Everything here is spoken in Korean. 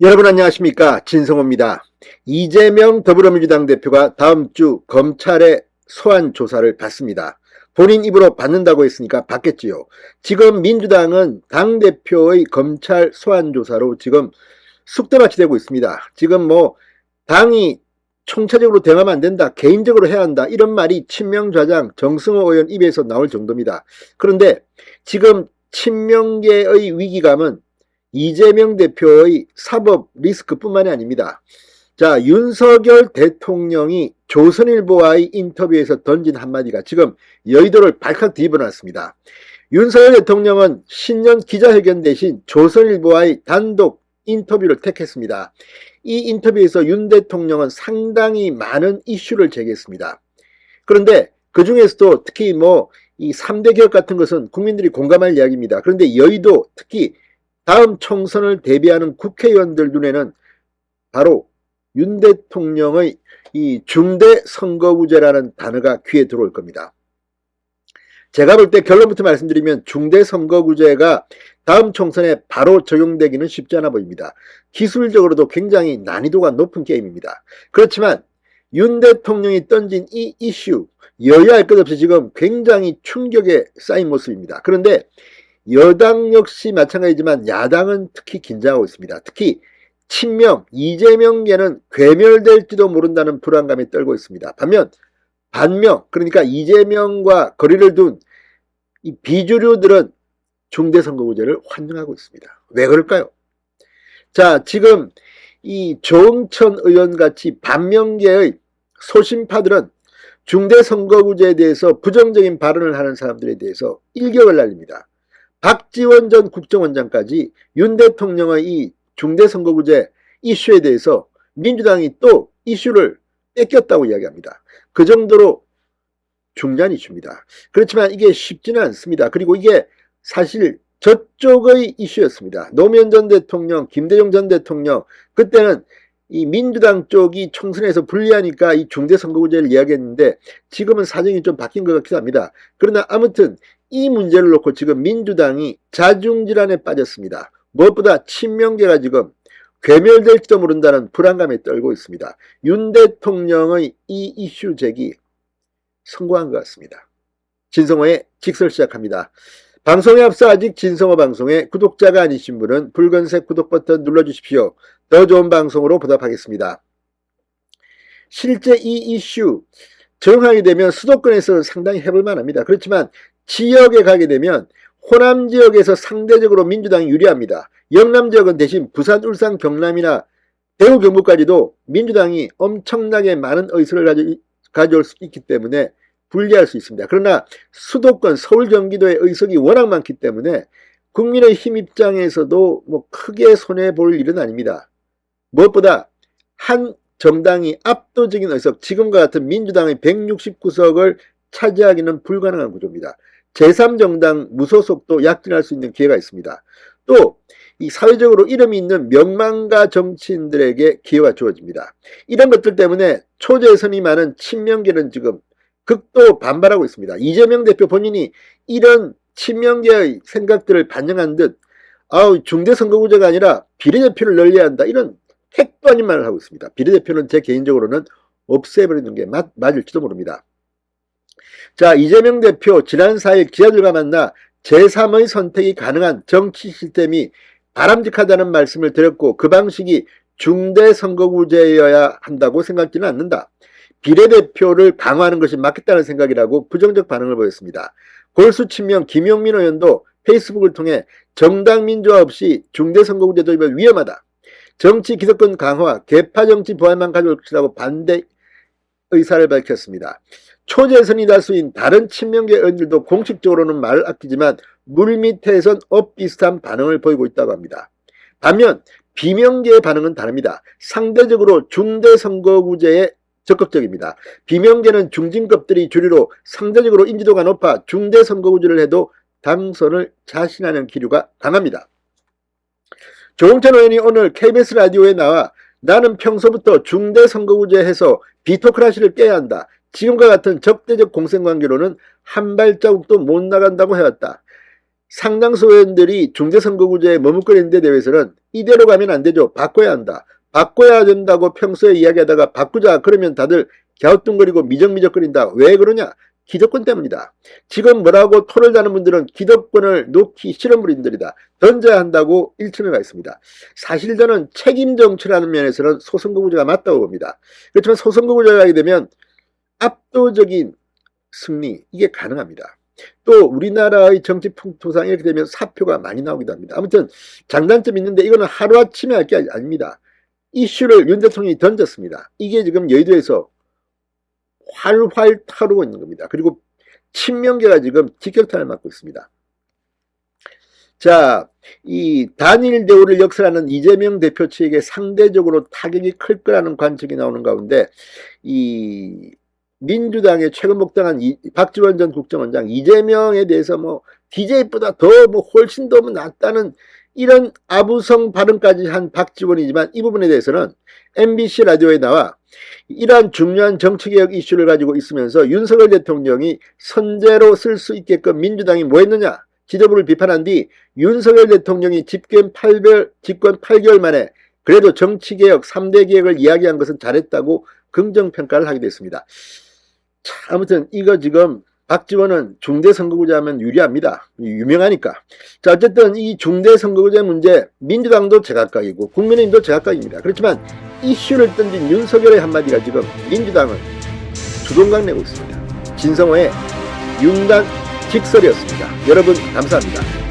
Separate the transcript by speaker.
Speaker 1: 여러분 안녕하십니까, 진성호입니다. 이재명 더불어민주당 대표가 다음 주 검찰의 소환 조사를 받습니다. 본인 입으로 받는다고 했으니까 받겠지요. 지금 민주당은 당대표의 검찰 소환 조사로 지금 쑥대밭이 되고 있습니다. 지금 당이 총체적으로 대응하면 안 된다, 개인적으로 해야 한다, 이런 말이 친명좌장 정승호 의원 입에서 나올 정도입니다. 그런데 지금 친명계의 위기감은 이재명 대표의 사법 리스크뿐만이 아닙니다. 자, 윤석열 대통령이 조선일보와의 인터뷰에서 던진 한마디가 지금 여의도를 발칵 뒤집어놨습니다. 윤석열 대통령은 신년 기자회견 대신 조선일보와의 단독 인터뷰를 택했습니다. 이 인터뷰에서 윤 대통령은 상당히 많은 이슈를 제기했습니다. 그런데 그 중에서도 특히 이 3대 개혁 같은 것은 국민들이 공감할 이야기입니다. 그런데 여의도, 특히 다음 총선을 대비하는 국회의원들 눈에는 바로 윤 대통령의 이 중대 선거구제라는 단어가 귀에 들어올 겁니다. 제가 볼 때 결론부터 말씀드리면 중대 선거구제가 다음 총선에 바로 적용되기는 쉽지 않아 보입니다. 기술적으로도 굉장히 난이도가 높은 게임입니다. 그렇지만 윤 대통령이 던진 이 이슈, 여야 할 것 없이 지금 굉장히 충격에 쌓인 모습입니다. 그런데 여당 역시 마찬가지지만 야당은 특히 긴장하고 있습니다. 특히 친명, 이재명계는 괴멸될지도 모른다는 불안감에 떨고 있습니다. 반면 반명, 그러니까 이재명과 거리를 둔 이 비주류들은 중대선거구제를 환영하고 있습니다. 왜 그럴까요? 자, 지금 이 조응천 의원같이 반명계의 소신파들은 중대선거구제에 대해서 부정적인 발언을 하는 사람들에 대해서 일격을 날립니다. 박지원 전 국정원장까지 윤 대통령의 이 중대선거구제 이슈에 대해서 민주당이 또 이슈를 뺏겼다고 이야기합니다. 그 정도로 중요한 이슈입니다. 그렇지만 이게 쉽지는 않습니다. 그리고 이게 사실 저쪽의 이슈였습니다. 노무현 전 대통령, 김대중 전 대통령, 그때는 이 민주당 쪽이 총선에서 불리하니까 이 중대선거구제를 이야기했는데 지금은 사정이 좀 바뀐 것 같기도 합니다. 그러나 아무튼 이 문제를 놓고 지금 민주당이 자중질환에 빠졌습니다. 무엇보다 친명계가 지금 괴멸될지도 모른다는 불안감에 떨고 있습니다. 윤 대통령의 이 이슈 제기 성공한 것 같습니다. 진성호의 직설 시작합니다. 방송에 앞서 아직 진성호 방송에 구독자가 아니신 분은 붉은색 구독 버튼 눌러주십시오. 더 좋은 방송으로 보답하겠습니다. 실제 이 이슈 적용하게 되면 수도권에서는 상당히 해볼만 합니다. 그렇지만 지역에 가게 되면 호남 지역에서 상대적으로 민주당이 유리합니다. 영남 지역은 대신 부산, 울산, 경남이나 대구, 경북까지도 민주당이 엄청나게 많은 의석을 가져올 수 있기 때문에 불리할 수 있습니다. 그러나 수도권, 서울, 경기도의 의석이 워낙 많기 때문에 국민의힘 입장에서도 크게 손해볼 일은 아닙니다. 무엇보다 한 정당이 압도적인 의석, 지금과 같은 민주당의 169석을 차지하기는 불가능한 구조입니다. 제3정당 무소속도 약진할 수 있는 기회가 있습니다. 또 이 사회적으로 이름이 있는 명망가 정치인들에게 기회가 주어집니다. 이런 것들 때문에 초재선이 많은 친명계는 지금 극도 반발하고 있습니다. 이재명 대표 본인이 이런 친명계의 생각들을 반영한 듯 중대선거구제가 아니라 비례대표를 늘려야 한다, 이런 택도 아닌 말을 하고 있습니다. 비례대표는 제 개인적으로는 없애버리는 게 맞을지도 모릅니다. 자, 이재명 대표 지난 4일 기자들과 만나 제3의 선택이 가능한 정치 시스템이 바람직하다는 말씀을 드렸고 그 방식이 중대선거구제여야 한다고 생각지는 않는다. 비례대표를 강화하는 것이 맞겠다는 생각이라고 부정적 반응을 보였습니다. 골수 친명 김용민 의원도 페이스북을 통해 정당 민주화 없이 중대선거구제 도입은 위험하다. 정치 기득권 강화, 계파정치 보완만 가져올 것이라고 반대 의사를 밝혔습니다. 초재선이 다수인 다른 친명계 의원들도 공식적으로는 말을 아끼지만 물밑에선 비슷한 반응을 보이고 있다고 합니다. 반면 비명계의 반응은 다릅니다. 상대적으로 중대선거구제에 적극적입니다. 비명계는 중진급들이 주류로 상대적으로 인지도가 높아 중대선거구제를 해도 당선을 자신하는 기류가 강합니다. 조응천 의원이 오늘 KBS 라디오에 나와 나는 평소부터 중대선거구제 해서 비토크라시를 깨야 한다. 지금과 같은 적대적 공생관계로는 한 발자국도 못 나간다고 해왔다. 상당수 의원들이 중대선거구제에 머뭇거리는 데 대해서는 이대로 가면 안 되죠. 바꿔야 한다. 바꿔야 된다고 평소에 이야기하다가 바꾸자 그러면 다들 갸우뚱거리고 미적미적거린다. 왜 그러냐? 기득권 때문이다. 지금 뭐라고 토를 다는 분들은 기득권을 놓기 싫은 분들이다. 던져야 한다고 일침에 가 있습니다. 사실 저는 책임 정치라는 면에서는 소선거구제가 맞다고 봅니다. 그렇지만 소선거구제가 하게 되면 압도적인 승리, 이게 가능합니다. 또 우리나라의 정치 풍토상 이렇게 되면 사표가 많이 나오기도 합니다. 아무튼 장단점이 있는데 이거는 하루아침에 할 게 아닙니다. 이슈를 윤 대통령이 던졌습니다. 이게 지금 여의도에서 활활 타오르고 있는 겁니다. 그리고 친명계가 지금 직격탄을 맞고 있습니다. 자, 이 단일 대우를 역설하는 이재명 대표 측에게 상대적으로 타격이 클 거라는 관측이 나오는 가운데 이 민주당에 최근 복당한 박지원 전 국정원장 이재명에 대해서 뭐 DJ보다 더 뭐 훨씬 더 낫다는 이런 아부성 발언까지 한 박지원이지만 이 부분에 대해서는 MBC 라디오에 나와 이러한 중요한 정치개혁 이슈를 가지고 있으면서 윤석열 대통령이 선제로 쓸 수 있게끔 민주당이 뭐 했느냐 지도부를 비판한 뒤 윤석열 대통령이 집권 8개월 만에 그래도 정치개혁 3대 개혁을 이야기한 것은 잘했다고 긍정평가를 하게 됐습니다. 자, 아무튼 이거 지금 박지원은 중대선거구제 하면 유리합니다. 유명하니까. 자, 어쨌든 이 중대선거구제 문제 민주당도 제각각이고 국민의힘도 제각각입니다. 그렇지만 이슈를 던진 윤석열의 한마디가 지금 민주당을 주동강 내고 있습니다. 진성호의 윤단 직설이었습니다. 여러분 감사합니다.